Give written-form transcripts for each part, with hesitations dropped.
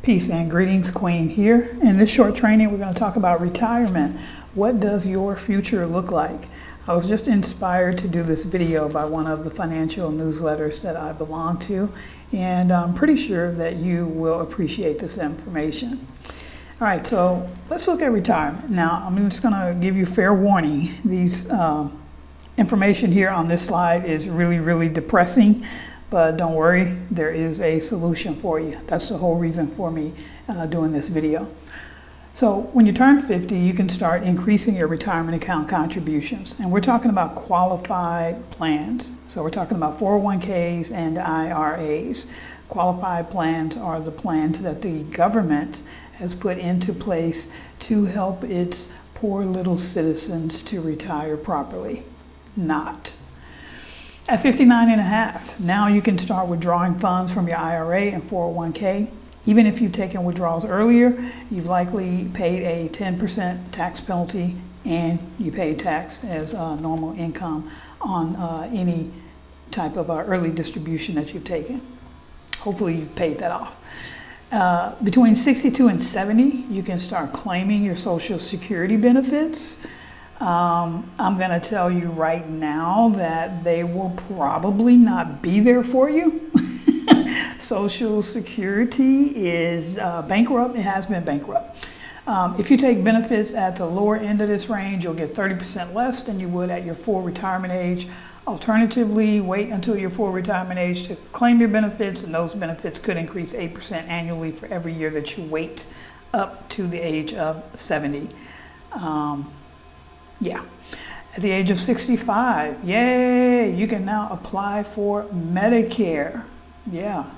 Peace and greetings, Queen here. In this short training, we're going to talk about retirement. What does your future look like? I was just inspired to do this video by one of the financial newsletters that I belong to, and I'm pretty sure that you will appreciate this information. All right, so let's look at retirement. Now, I'm just going to give you fair warning. These information here on this slide is really depressing. But don't worry, there is a solution for you. That's the whole reason for me doing this video. So when you turn 50, you can start increasing your retirement account contributions. And we're talking about qualified plans. So we're talking about 401ks and IRAs. Qualified plans are the plans that the government has put into place to help its poor little citizens to retire properly. Not. At 59 and a half, now you can start withdrawing funds from your IRA and 401k. Even if you've taken withdrawals earlier, you've likely paid a 10% tax penalty and you pay tax as normal income on any type of early distribution that you've taken. Hopefully you've paid that off. Between 62 and 70, you can start claiming your Social Security benefits. I'm going to tell you right now that they will probably not be there for you. Social Security is bankrupt. It has been bankrupt. If you take benefits at the lower end of this range, you'll get 30% less than you would at your full retirement age. Alternatively, wait until your full retirement age to claim your benefits, and those benefits could increase 8% annually for every year that you wait up to the age of 70. Yeah. At the age of 65, yay, you can now apply for Medicare. Yeah.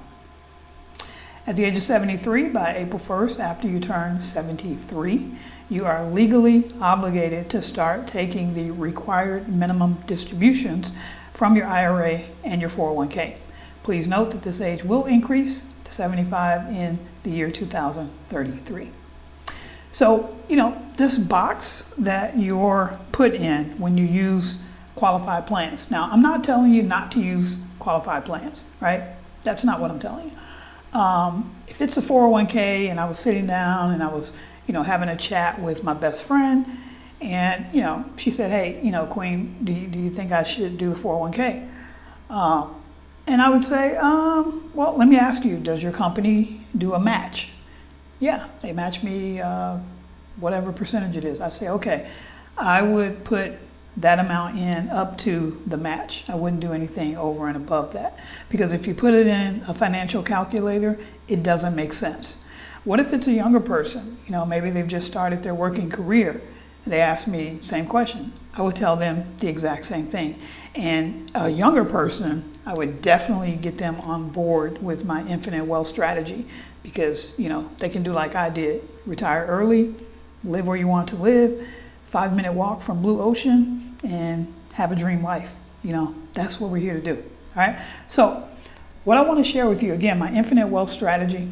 At the age of 73, by April 1st, after you turn 73, you are legally obligated to start taking the required minimum distributions from your IRA and your 401k. Please note that this age will increase to 75 in the year 2033. So, this box that you're put in when you use qualified plans. Now, I'm not telling you not to use qualified plans, right? That's not what I'm telling you. If it's a 401k and I was sitting down and I was, having a chat with my best friend and, she said, hey, Queen, do you think I should do the 401k? And I would say, well, let me ask you, does your company do a match? Yeah, they match me whatever percentage it is. I say, okay, I would put that amount in up to the match. I wouldn't do anything over and above that. Because if you put it in a financial calculator, it doesn't make sense. What if it's a younger person? Maybe they've just started their working career. They ask me the same question. I would tell them the exact same thing. And a younger person, I would definitely get them on board with my infinite wealth strategy because, they can do like I did, retire early, live where you want to live, 5-minute walk from blue ocean, and have a dream life. That's what we're here to do. All right. So what I want to share with you, again, my infinite wealth strategy,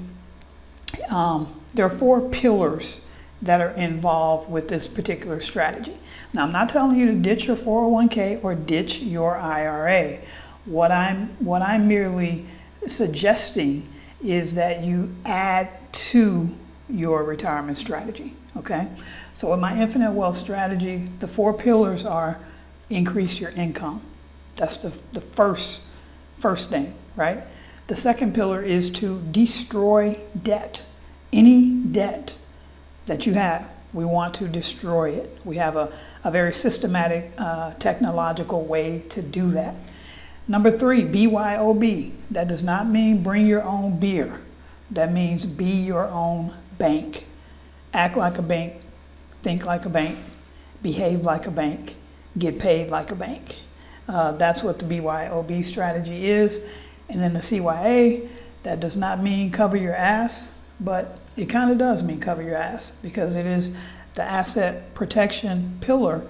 there are 4 pillars that are involved with this particular strategy. Now, I'm not telling you to ditch your 401k or ditch your IRA. What I'm merely suggesting is that you add to your retirement strategy, okay? So with my infinite wealth strategy, the 4 pillars are increase your income. That's the first thing, right? The second pillar is to destroy debt. Any debt that you have, we want to destroy it. We have a very systematic technological way to do that. Number 3, BYOB. That does not mean bring your own beer. That means be your own bank. Act like a bank, think like a bank, behave like a bank, get paid like a bank. That's what the BYOB strategy is. And then the CYA, that does not mean cover your ass, but it kind of does mean cover your ass because it is the asset protection pillar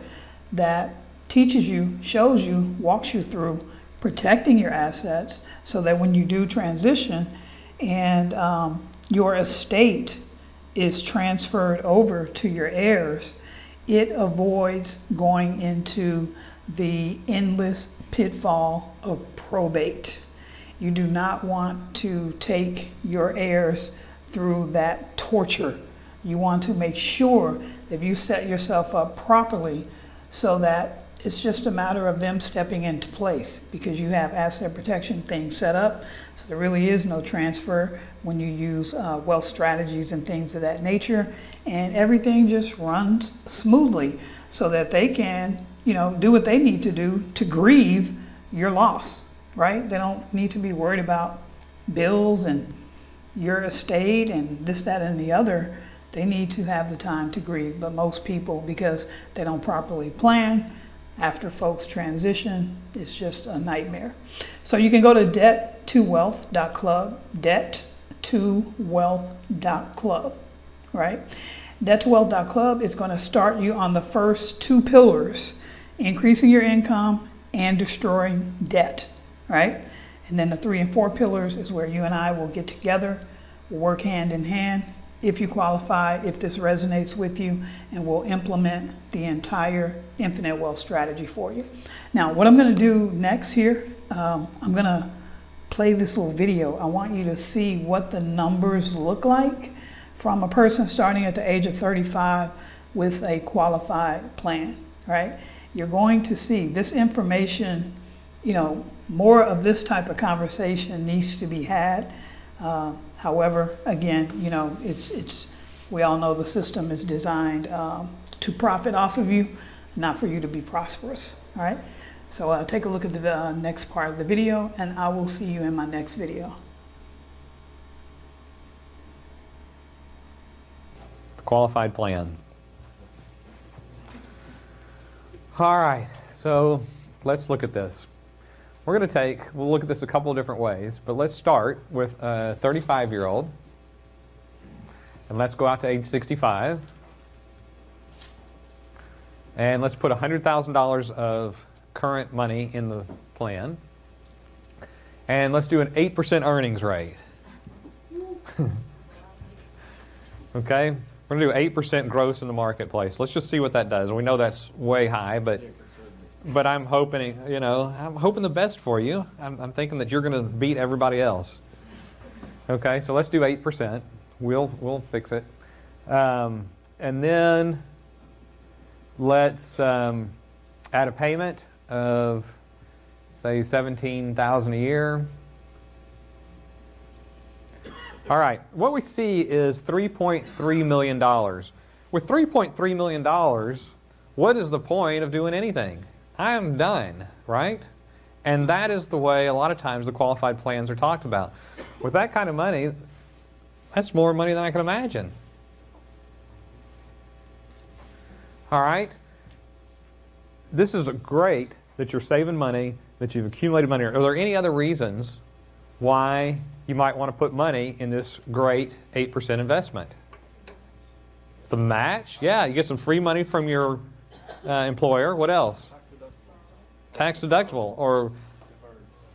that teaches you, shows you, walks you through protecting your assets so that when you do transition and your estate is transferred over to your heirs, it avoids going into the endless pitfall of probate. You do not want to take your heirs through that torture. You want to make sure that you set yourself up properly so that it's just a matter of them stepping into place, because you have asset protection things set up. So there really is no transfer when you use wealth strategies and things of that nature, and everything just runs smoothly so that they can, you know, do what they need to do to grieve your loss, right? They don't need to be worried about bills and your estate and this, that, and the other. They need to have the time to grieve. But most people, because they don't properly plan, after folks transition, it's just a nightmare. So you can go to debt2wealth.club, debt2wealth.club, right? Debt2wealth.club is going to start you on the first two pillars, increasing your income and destroying debt, right? And then the 3 and 4 pillars is where you and I will get together, we'll work hand in hand, if you qualify, if this resonates with you, and we'll implement the entire infinite wealth strategy for you. Now, what I'm going to do next here, I'm going to play this little video. I want you to see what the numbers look like from a person starting at the age of 35 with a qualified plan, right? You're going to see this information, you know, more of this type of conversation needs to be had. However, again, you know, we all know the system is designed to profit off of you, not for you to be prosperous, all right? So take a look at the next part of the video, and I will see you in my next video. The qualified plan. All right, so let's look at this. We'll look at this a couple of different ways, but let's start with a 35-year-old, and let's go out to age 65, and let's put $100,000 of current money in the plan, and let's do an 8% earnings rate. Okay, we're going to do 8% gross in the marketplace. Let's just see what that does. And we know that's way high, but I'm hoping, you know, I'm hoping the best for you. I'm thinking that you're going to beat everybody else. Okay, so let's do 8%. We'll fix it. And then let's add a payment of, say, $17,000 a year. All right, what we see is $3.3 million. With $3.3 million, what is the point of doing anything? I am done, right? And that is the way a lot of times the qualified plans are talked about. With that kind of money, that's more money than I can imagine. All right? This is great that you're saving money, that you've accumulated money. Are there any other reasons why you might want to put money in this great 8% investment? The match? Yeah, you get some free money from your employer. What else? Tax deductible, or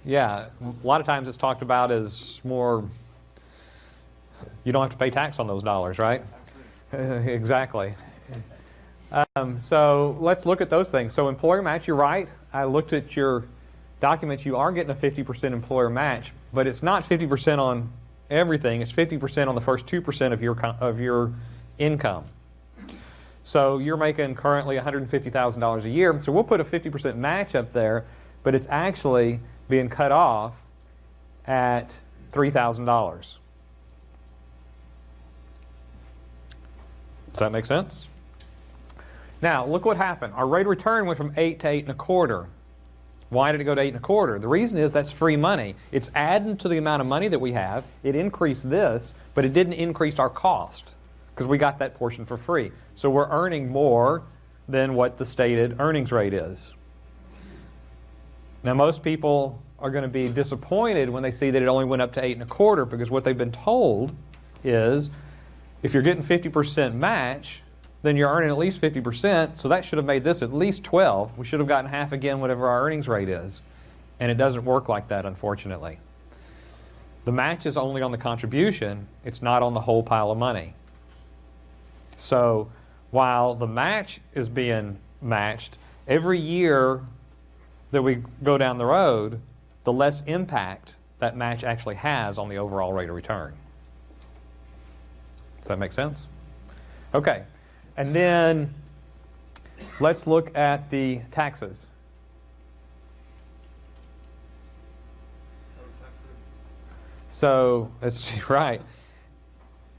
yeah, a lot of times it's talked about as more, you don't have to pay tax on those dollars, right? Exactly. So let's look at those things. So employer match, you're right. I looked at your documents. You are getting a 50% employer match, but it's not 50% on everything. It's 50% on the first 2% of your income. So you're making currently $150,000 a year. So we'll put a 50% match up there, but it's actually being cut off at $3,000. Does that make sense? Now, look what happened. Our rate of return went from 8 to 8 1/4. Why did it go to 8 1/4? The reason is that's free money. It's adding to the amount of money that we have. It increased this, but it didn't increase our cost because we got that portion for free. So we're earning more than what the stated earnings rate is. Now, most people are going to be disappointed when they see that it only went up to 8 1/4, because what they've been told is if you're getting 50% match, then you're earning at least 50%, so that should have made this at least 12. We should have gotten half again, whatever our earnings rate is. And it doesn't work like that, unfortunately. The match is only on the contribution. It's not on the whole pile of money. So while the match is being matched, every year that we go down the road, the less impact that match actually has on the overall rate of return. Does that make sense? Okay. And then let's look at the taxes. So, that's right.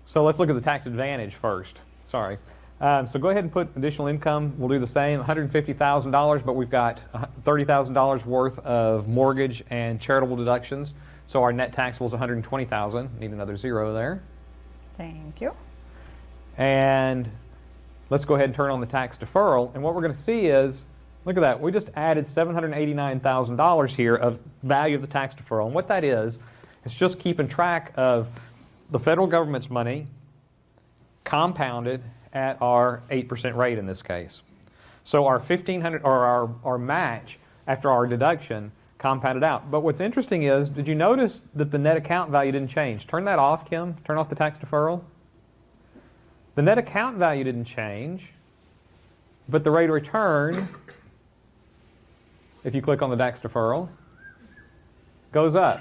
So let's look at the tax advantage first. Sorry. So go ahead and put additional income. We'll do the same, $150,000, but we've got $30,000 worth of mortgage and charitable deductions. So our net taxable is $120,000. Need another zero there. Thank you. And let's go ahead and turn on the tax deferral. And what we're going to see is, look at that. We just added $789,000 here of value of the tax deferral. And what that is, it's just keeping track of the federal government's money compounded at our 8% rate in this case. So our $1,500 or our match after our deduction compounded out. But what's interesting is, did you notice that the net account value didn't change? Turn that off, Kim. Turn off the tax deferral. The net account value didn't change, but the rate of return, if you click on the tax deferral, goes up.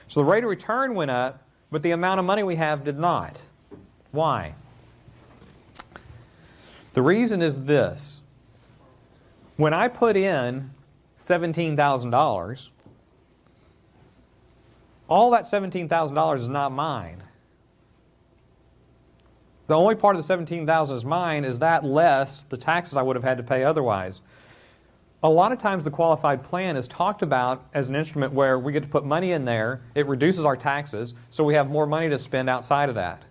So the rate of return went up, but the amount of money we have did not. Why? The reason is this. When I put in $17,000, all that $17,000 is not mine. The only part of the $17,000 is mine is that less the taxes I would have had to pay otherwise. A lot of times the qualified plan is talked about as an instrument where we get to put money in there, it reduces our taxes, so we have more money to spend outside of that.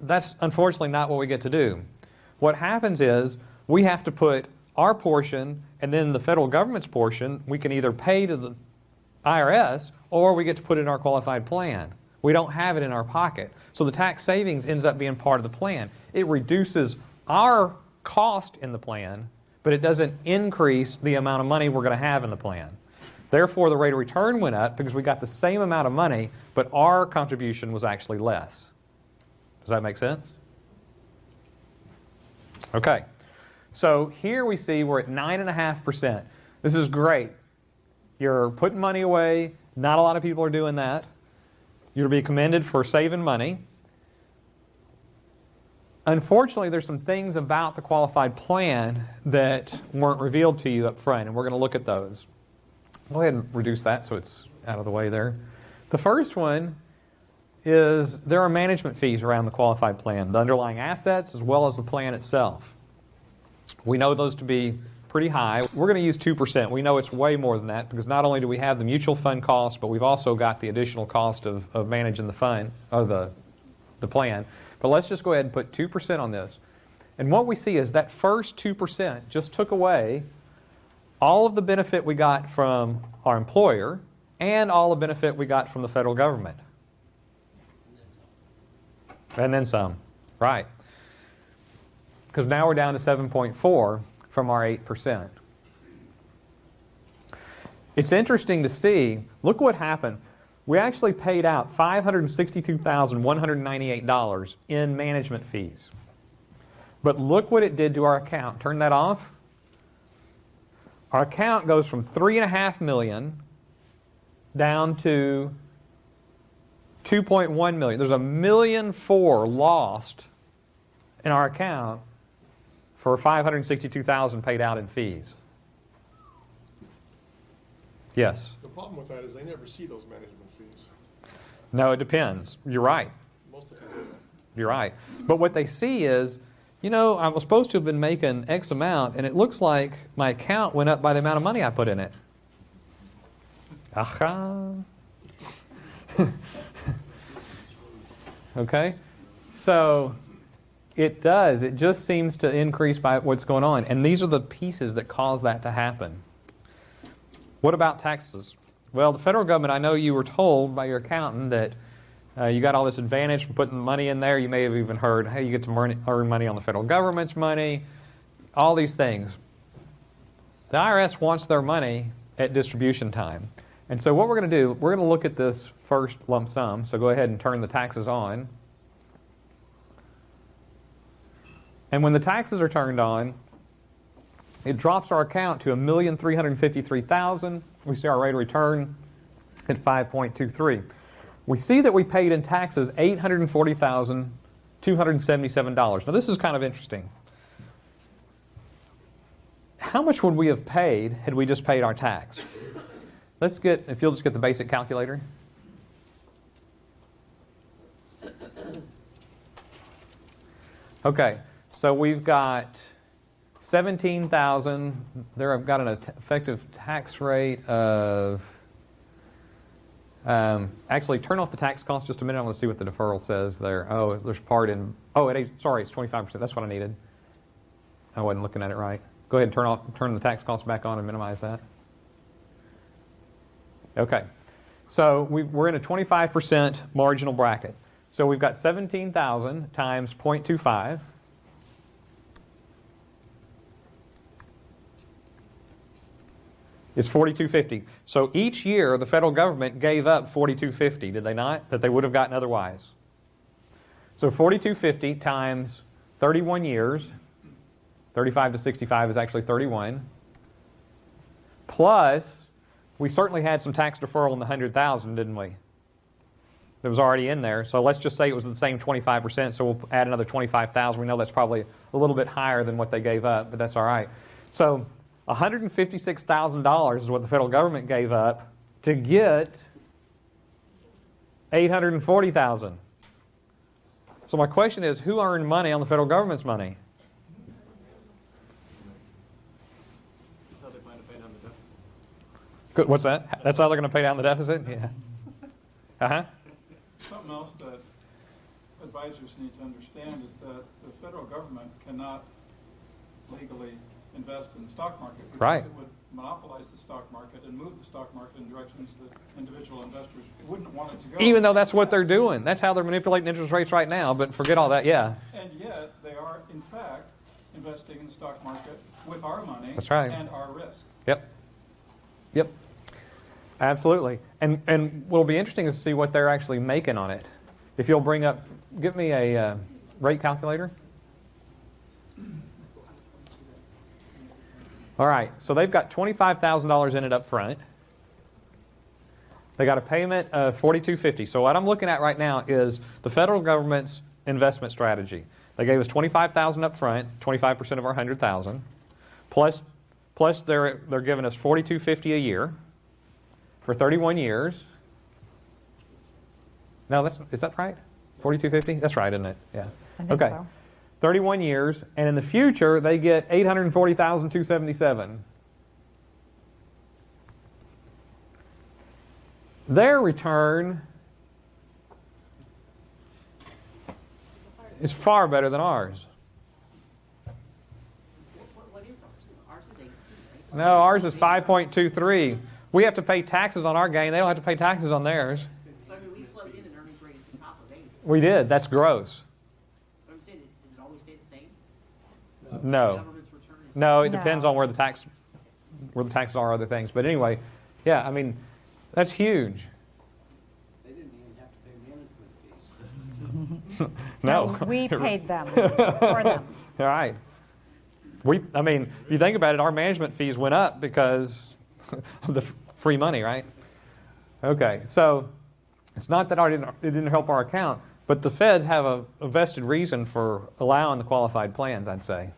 That's unfortunately not what we get to do. What happens is we have to put our portion and then the federal government's portion, we can either pay to the IRS or we get to put it in our qualified plan. We don't have it in our pocket. So the tax savings ends up being part of the plan. It reduces our cost in the plan, but it doesn't increase the amount of money we're going to have in the plan. Therefore, the rate of return went up because we got the same amount of money, but our contribution was actually less. Does that make sense? Okay. So here we see we're at 9.5%. This is great. You're putting money away. Not a lot of people are doing that. You'll be commended for saving money. Unfortunately, there's some things about the qualified plan that weren't revealed to you up front, and we're going to look at those. Go ahead and reduce that so it's out of the way there. The first one is there are management fees around the qualified plan, the underlying assets as well as the plan itself. We know those to be pretty high. We're going to use 2%. We know it's way more than that because not only do we have the mutual fund cost, but we've also got the additional cost of managing the fund, or the plan. But let's just go ahead and put 2% on this. And what we see is that first 2% just took away all of the benefit we got from our employer and all the benefit we got from the federal government. And then some, right. Because now we're down to 7.4 from our 8%. It's interesting to see, look what happened. We actually paid out $562,198 in management fees. But look what it did to our account. Turn that off. Our account goes from $3.5 million down to $2.1 million. There's $1.4 million lost in our account for $562,000 paid out in fees. Yes? The problem with that is they never see those management fees. No, it depends. You're right. Most of the time. You're right. But what they see is, you know, I was supposed to have been making X amount, and it looks like my account went up by the amount of money I put in it. Aha. Okay? So it does. It just seems to increase by what's going on. And these are the pieces that cause that to happen. What about taxes? Well, the federal government, I know you were told by your accountant that you got all this advantage from putting money in there. You may have even heard, hey, you get to earn money on the federal government's money, all these things. The IRS wants their money at distribution time. And so what we're going to do, we're going to look at this first lump sum. So go ahead and turn the taxes on. And when the taxes are turned on, it drops our account to $1,353,000. We see our rate of return at 5.23. We see that we paid in taxes $840,200. $277. Now this is kind of interesting. How much would we have paid had we just paid our tax? Let's get, if you'll just get the basic calculator. Okay, so we've got 17,000. There I've got an effective tax rate of, actually turn off the tax cost just a minute. I want to see what the deferral says there. Oh, there's part in, sorry, it's 25%. That's what I needed. I wasn't looking at it right. Go ahead and turn the tax cost back on and minimize that. Okay, so we're in a 25% marginal bracket. So we've got 17,000 times 0.25. Is $42.50. So each year the federal government gave up $42.50, did they not? That they would have gotten otherwise. So $42.50 times 31 years, 35 to 65 is actually 31, plus we certainly had some tax deferral in the 100,000, didn't we? That was already in there. So let's just say it was the same 25%, so we'll add another 25,000. We know that's probably a little bit higher than what they gave up, but that's all right. So $156,000 is what the federal government gave up to get $840,000. So my question is, who earned money on the federal government's money? That's how they plan to pay down the deficit. Good. What's that? That's how they're going to pay down the deficit? Yeah. Uh-huh. Something else that advisors need to understand is that the federal government cannot legally invest in the stock market because Right. it would monopolize the stock market and move the stock market in directions that individual investors wouldn't want it to go. Even though that's what they're doing. That's how they're manipulating interest rates right now, but forget all that, yeah. And yet they are, in fact, investing in the stock market with our money That's right. and our risk. Yep. Yep. Absolutely. And what'll be interesting is to see what they're actually making on it. If you'll bring up, give me a rate calculator. All right, so they've got $25,000 in it up front. They got a payment of $42.50. So what I'm looking at right now is the federal government's investment strategy. They gave us $25,000 up front, 25% of our $100,000, plus they're giving us $42.50 a year for 31 years. No, is that right? $42.50? That's right, isn't it? Yeah. I think so. 31 years, and in the future they get $840,277. Their return is far better than ours. What is ours? Ours is 18, right? No, ours is 5.23. We have to pay taxes on our gain. They don't have to pay taxes on theirs. But I mean, we plugged in an earnings rate at the top of 8. We did. That's gross. But I'm saying, does it always stay the same? No. The government's return is No, it No. depends on where the taxes are, other things. But anyway, yeah, I mean, that's huge. They didn't even have to pay management fees. No. We paid them for them. All right. I mean, if you think about it, our management fees went up because of the free money, right? Okay, so it's not that it didn't help our account, but the feds have a vested reason for allowing the qualified plans, I'd say.